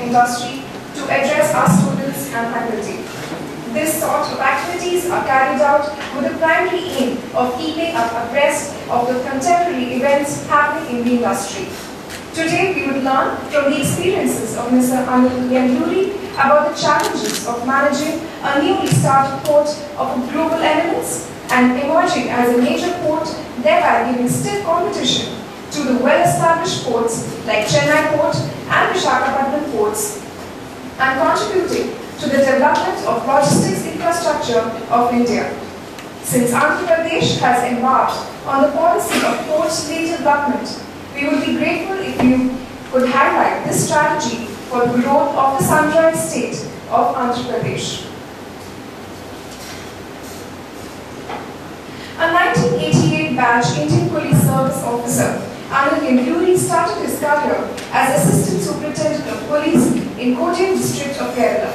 industry to address our students and faculty. This sort of activities are carried out with the primary aim of keeping up abreast of the contemporary events happening in the industry. Today we would learn from the experiences of Mr. Anil Yendluri about the challenges of managing a newly started port of global elements and emerging as a major port, thereby giving stiff competition to the well-established ports like Chennai Port and Krishnapatnam ports, and contributing to the development of logistics infrastructure of India. Since Andhra Pradesh has embarked on the policy of port-led development, we would be grateful if you could highlight this strategy for the growth of the sunrise state of Andhra Pradesh. A 1988 batch Indian Police Service officer, Anil Yendluri started his career as Assistant Superintendent of Police in Kottayam district of Kerala.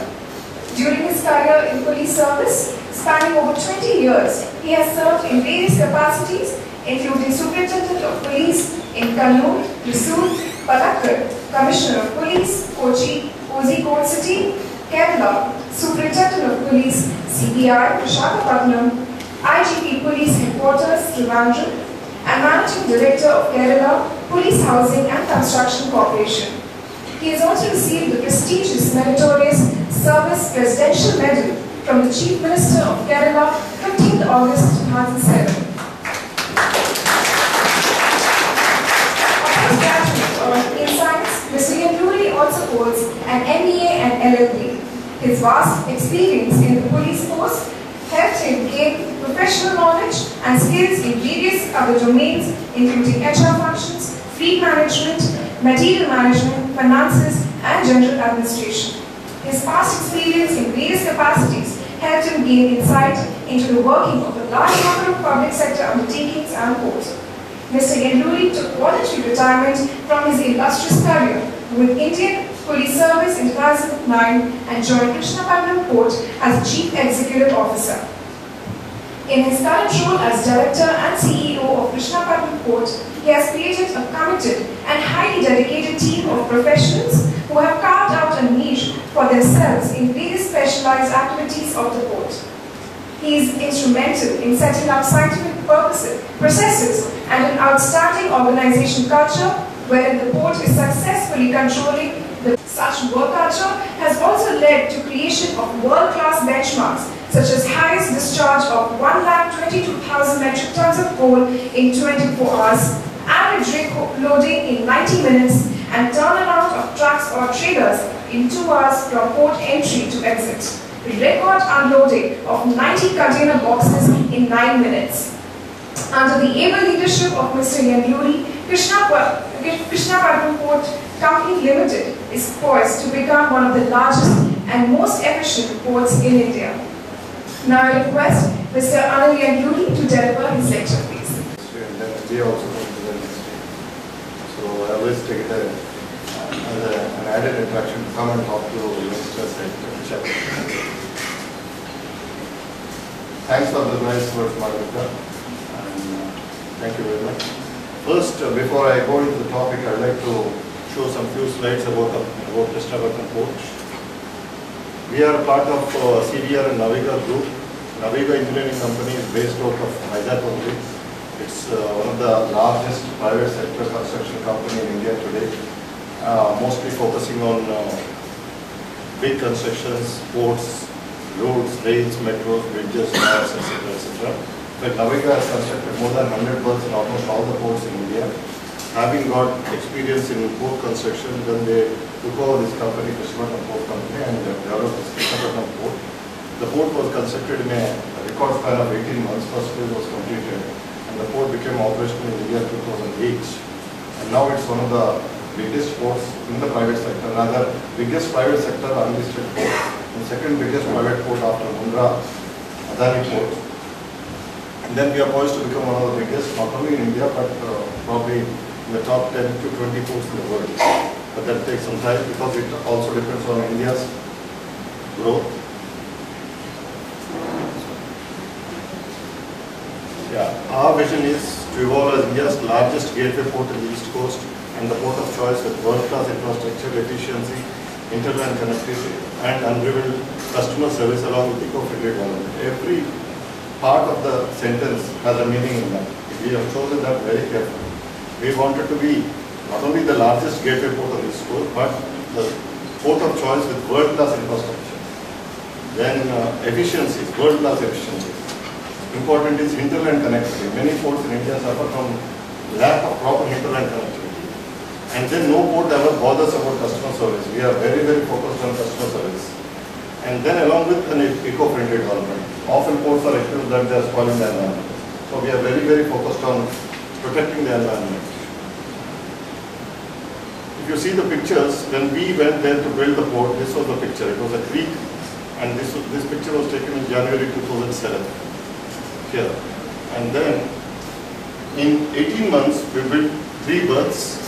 During his career in police service, spanning over 20 years, he has served in various capacities, including Superintendent of Police in Kannur, Thrissur, Palakkad, Commissioner of Police, Kochi, Kozhikode City, Kerala, Superintendent of Police, CBI, Krishnapatnam, IGP Police Headquarters, Trivandrum, and Managing Director of Kerala Police Housing and Construction Corporation. He has also received the prestigious meritorious Service Presidential Medal from the Chief Minister of Kerala, 15th August 2007. In science, Mr. Yendluri also holds an MBA and LLB. His vast experience in the police force helped him gain professional knowledge and skills in various other domains, including HR functions, fleet management, material management, finances, and general administration. His past experience in various capacities helped him gain insight into the working of a large number of public sector undertakings and ports. Mr. Yendluri took voluntary retirement from his illustrious career with Indian Police Service in 2009 and joined Krishnapatnam Port as Chief Executive Officer. In his current role as Director and CEO of Krishnapatnam Port, he has created a committed and highly dedicated team of professionals who have carved out a niche for themselves in various specialized activities of the port. He is instrumental in setting up scientific processes and an outstanding organization culture wherein the port is successfully controlling such work culture has also led to creation of world-class benchmarks such as highest discharge of 1,22,000 metric tons of coal in 24 hours, average rig loading in 90 minutes, and turnaround of trucks or trailers in 2 hours from port entry to exit. Record unloading of 90 container boxes in 9 minutes. Under the able leadership of Mr. Yendluri, Krishnapatnam Port Company Limited is poised to become one of the largest and most efficient ports in India. Now I request Mr. Anil Yendluri to deliver his lecture, please. We also come to the next day. So I always take it as an added attraction to come and talk to youngsters at Chapel. Thanks for the nice words, Margarita, and thank you very much. First, before I go into the topic, I'd like to show some few slides about Krishnapatnam Port. We are part of CDR and Naviga Group. Naviga Engineering Company is based out of Hyderabad only. It's one of the largest private sector construction company in India today, mostly focusing on big constructions, ports, roads, rails, metros, bridges, canals, etc. etc. But Naviga has constructed more than 100 berths in almost all the ports in India. Having got experience in port construction, then they took over this company, Krishnapatnam Port Company, and developed this Krishnapatnam Port. The port was constructed in a record span of 18 months. First phase was completed, and the port became operational in the year 2008. And now it's one of the biggest ports in the private sector, rather biggest private sector unlisted port, and second biggest private port after Mundra, Adani Port. And then we are poised to become one of the biggest, not only in India, but probably in the top 10 to 20 ports in the world. But that takes some time because it also depends on India's growth. Yeah, our vision is to evolve as India's largest gateway port in the East Coast and the port of choice with world-class infrastructure, efficiency, interline connectivity, and unrivaled customer service along with eco-friendly development. Every part of the sentence has a meaning in that. We have chosen that very carefully. We wanted to be not only the largest gateway port on the East Coast, but the port of choice with world-class infrastructure. Then efficiencies, world-class efficiencies. Important is hinterland connectivity. Many ports in India suffer from lack of proper hinterland connectivity. And then no port ever bothers about customer service. We are very, very focused on customer service. And then along with an eco-friendly development. Often ports are accused that they are spoiling the environment. So we are very, very focused on protecting the environment. If you see the pictures, when we went there to build the port, this was the picture. It was a creek, and this picture was taken in January 2007 here. And then in 18 months we built 3 berths,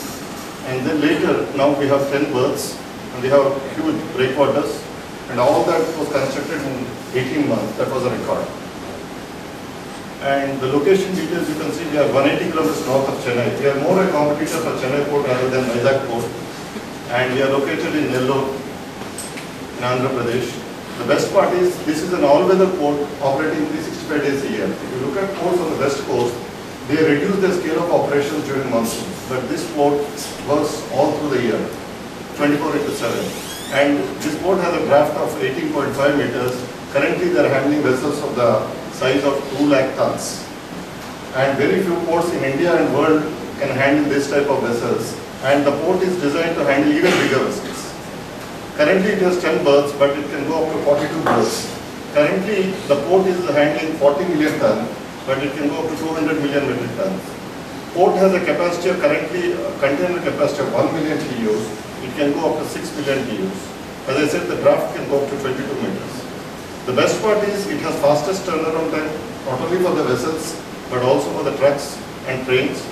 and then later now we have 10 berths, and we have huge breakwaters, and all that was constructed in 18 months. That was a record. And the location details you can see, we are 180 kilometers north of Chennai. We are more a competitor for Chennai port rather than Vizag port. And we are located in Nellore, in Andhra Pradesh. The best part is, this is an all-weather port operating 365 days a year. If you look at ports on the west coast, they reduce the scale of operations during monsoon. But this port works all through the year, 24/7. And this port has a draft of 18.5 meters. Currently they are handling vessels of the size of 2 lakh tons. And very few ports in India and world can handle this type of vessels. And the port is designed to handle even bigger vessels. Currently it has 10 berths, but it can go up to 42 berths. Currently the port is handling 40 million tons, but it can go up to 200 million metric tons. Port has a capacity of currently, container capacity of 1 million TEUs. It can go up to 6 million TEUs. As I said, the draft can go up to 22 meters. The best part is it has fastest turnaround time, not only for the vessels, but also for the trucks and trains.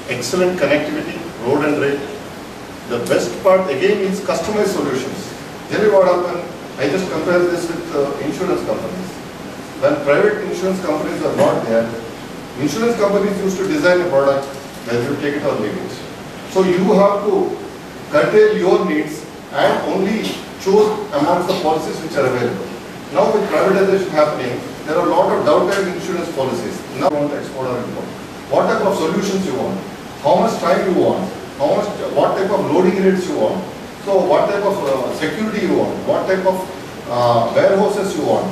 Excellent connectivity, road and rail. The best part again is customized solutions. Tell you what happened, I just compare this with insurance companies. When private insurance companies are not there, insurance companies used to design a product, whether you take it or leave it. So you have to curtail your needs and only choose amongst the policies which are available. Now with privatization happening, there are a lot of downtime insurance policies. Now you want to export or import. What type of solutions you want? How much time you want? What type of loading rates you want? So what type of security you want? What type of warehouses you want?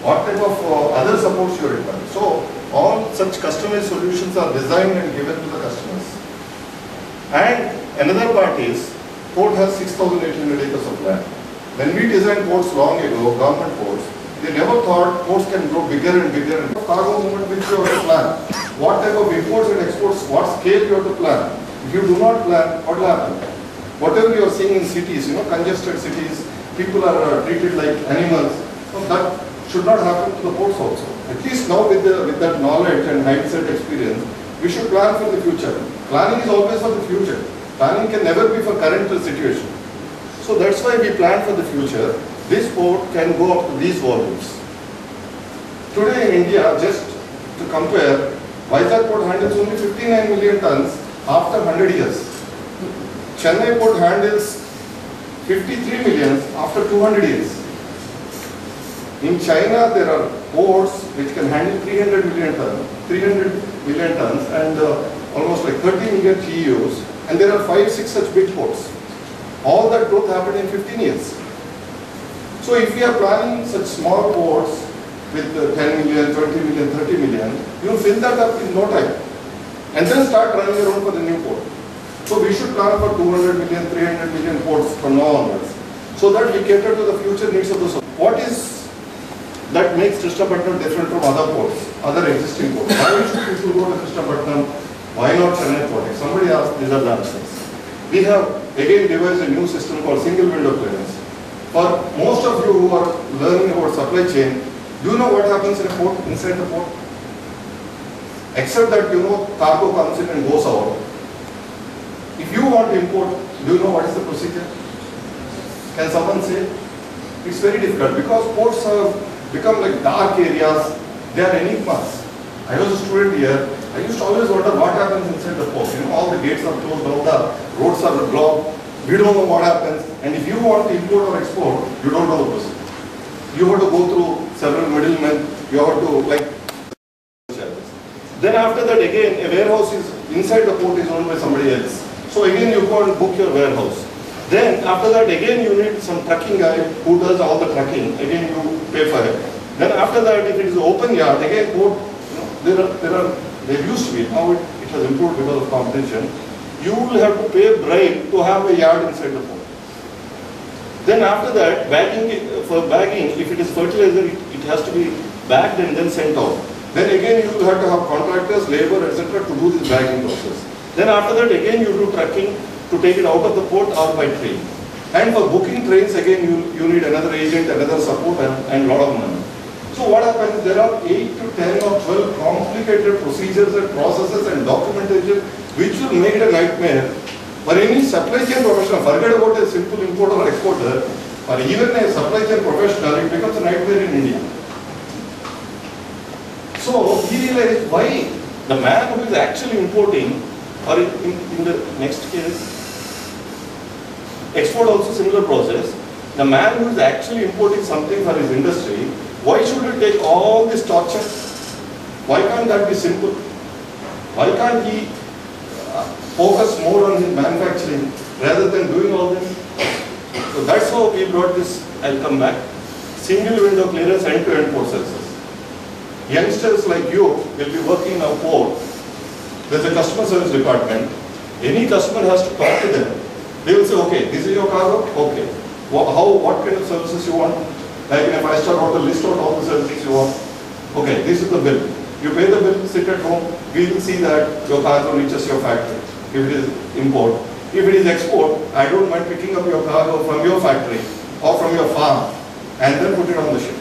What type of other supports you require? So all such customized solutions are designed and given to the customers. And another part is, port has 6,800 acres of land. When we designed ports long ago, government ports, they never thought ports can grow bigger and bigger. Cargo movement which you have to plan. What type of imports and exports, what scale you have to plan. If you do not plan, what will happen? Whatever you are seeing in cities, congested cities, people are treated like animals. So that should not happen to the ports also. At least now with that knowledge and hindsight experience, we should plan for the future. Planning is always for the future. Planning can never be for current situation. So that's why we plan for the future. This port can go up to these volumes. Today in India, just to compare, Vizag port handles only 59 million tons after 100 years. Chennai port handles 53 million after 200 years. In China, there are ports which can handle 300 million tons and almost like 30 million TEUs, and there are 5-6 such big ports. All that growth happened in 15 years. So if we are planning such small ports with 10 million, 20 million, 30 million, you will fill that up in no time. And then start running around for the new port. So we should plan for 200 million, 300 million ports from now onwards, so that we cater to the future needs of the society. What is that makes Krishnapatnam different from other ports, other existing ports? Why should people go to Krishnapatnam? Why not Chennai port? If somebody asks, these are the answers. We have again devised a new system called single window clearance. For most of you who are learning about supply chain, do you know what happens in a port, inside the port? Except that cargo comes in and goes out. If you want to import, do you know what is the procedure? Can someone say? It's very difficult because ports have become like dark areas. They are enigmas. I was a student here. I used to always wonder what happens inside the port. All the gates are closed, all the roads are blocked. We don't know what happens. And if you want to import or export, you don't know the process. You have to go through several middlemen. You have to like. Then after that again, a warehouse is inside the port is owned by somebody else. So again you go and book your warehouse. Then after that again you need some trucking guy who does all the trucking. Again you pay for it. Then after that if it is open yard, again port, there used to be, now it has improved because of competition. You will have to pay a bribe to have a yard inside the port. Then after that, for bagging, if it is fertilizer, it has to be bagged and then sent out. Then again you will have to have contractors, labor, etc. to do this bagging process. Then after that again you do trucking to take it out of the port or by train. And for booking trains again you need another agent, another support and lot of money. So what happens, there are 8 to 10 or 12 complicated procedures and processes and documentation which will make it a nightmare. For any supply chain professional, forget about a simple importer or exporter, or even a supply chain professional, it becomes a nightmare in India. So he realized why the man who is actually importing, or in the next case, export also similar process, the man who is actually importing something for his industry, why should he take all this torture? Why can't that be simple? Why can't he focus more on his manufacturing rather than doing all this? So that's how we brought this, I'll come back, single window clearance end-to-end port services. Youngsters like you will be working in a port. There's a customer service department. Any customer has to talk to them. They will say, okay, this is your cargo, okay. What kind of services you want? Like in a 5-star hotel, list out all the services you want. Okay, this is the bill. You pay the bill, sit at home, we will see that your cargo reaches your factory. If it is import. If it is export, I don't mind picking up your cargo from your factory or from your farm and then put it on the ship.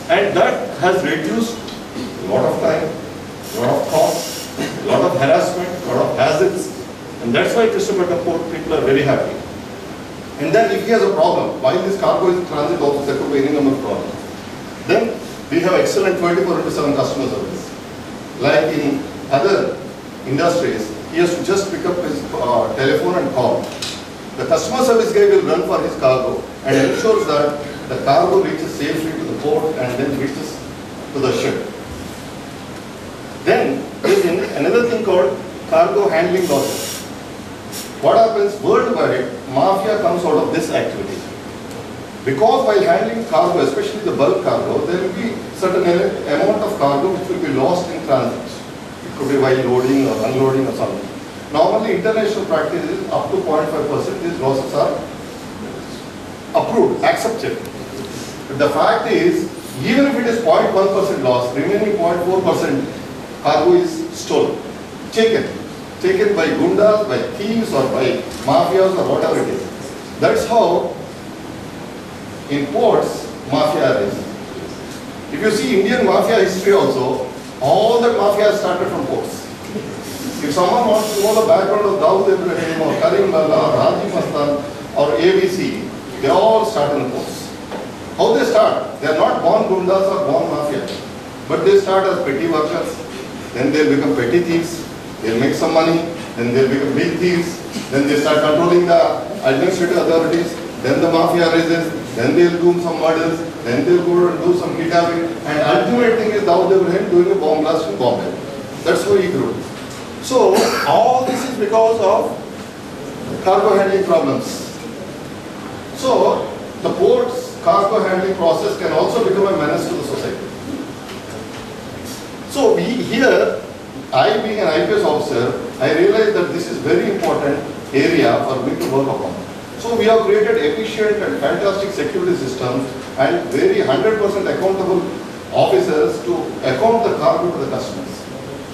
And that has reduced a lot of time, a lot of cost, a lot of harassment, a lot of hazards. And that's why Krishnapatnam port people are very happy. And then if he has a problem, while this cargo is in transit also, there could be any number of problems. Then we have excellent 24/7 customer service. Like in other industries, he has to just pick up his telephone and call. The customer service guy will run for his cargo and ensures that the cargo reaches safely to the port and then reaches to the ship. Then there is another thing called cargo handling losses. What happens worldwide, mafia comes out of this activity. Because while handling cargo, especially the bulk cargo, there will be certain amount of cargo which will be lost in transit. It could be while loading or unloading or something. Normally international practice is up to 0.5%, these losses are approved, accepted. But the fact is, even if it is 0.1% loss, remaining 0.4% cargo is stolen, taken by gundas, by thieves or by mafias or whatever it is. That's how in ports mafia is. If you see Indian mafia history also, all the mafia started from ports. If someone wants to know the background of Dawood Ibrahim or Karim Balla or Haji Mastan or ABC, they all start in the ports. How they start? They are not born gundas or born mafia, but they start as petty workers, then they become petty thieves. They'll make some money, then they'll become big thieves, then they start controlling the administrative authorities, then the mafia rises, then they'll do some murders, then they'll go and do some kidnapping, and ultimate thing is Dawood Ibrahim doing a bomb blast in Bombay. That's how he grew. So, all this is because of cargo handling problems. So, the port's cargo handling process can also become a menace to the society. So, here, I being an IPS officer, I realized that this is very important area for me to work upon. So we have created efficient and fantastic security systems and very 100% accountable officers to account the cargo to the customers.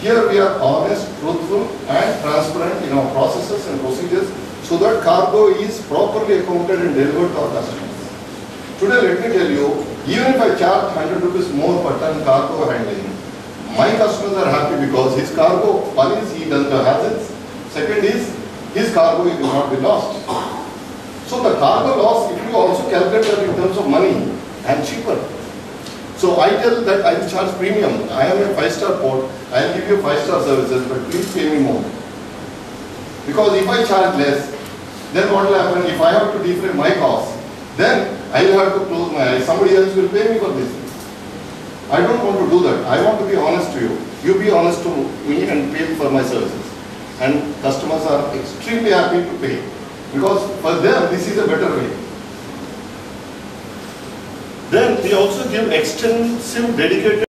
Here we are honest, truthful and transparent in our processes and procedures so that cargo is properly accounted and delivered to our customers. Today let me tell you, even if I charge 100 rupees more per ton cargo handling, my customers are happy because his cargo, one is he doesn't have hazards, second is his cargo will not be lost. So the cargo loss, if you also calculate that in terms of money, I am cheaper. So I tell that I will charge premium. I am a 5-star port, I will give you 5-star services, but please pay me more. Because if I charge less, then what will happen? If I have to defray my cost, then I will have to close my eyes. Somebody else will pay me for this. I don't want to do that. I want to be honest to you. You be honest to me and pay for my services. And customers are extremely happy to pay. Because for them, this is a better way. Then we also give extensive dedicated